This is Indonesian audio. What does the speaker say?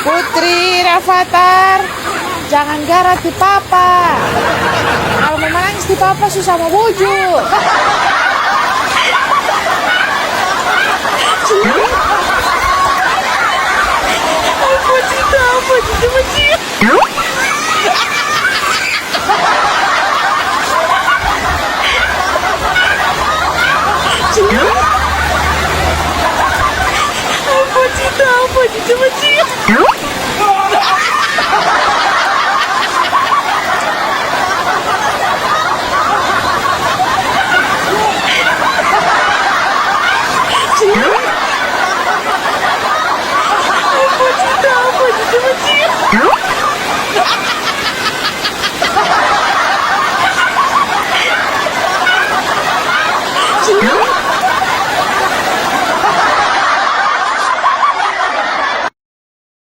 Putri Rafathar, jangan garap di papa. Kalau mau menangis di papa susah mau bujuk. Apa cerita?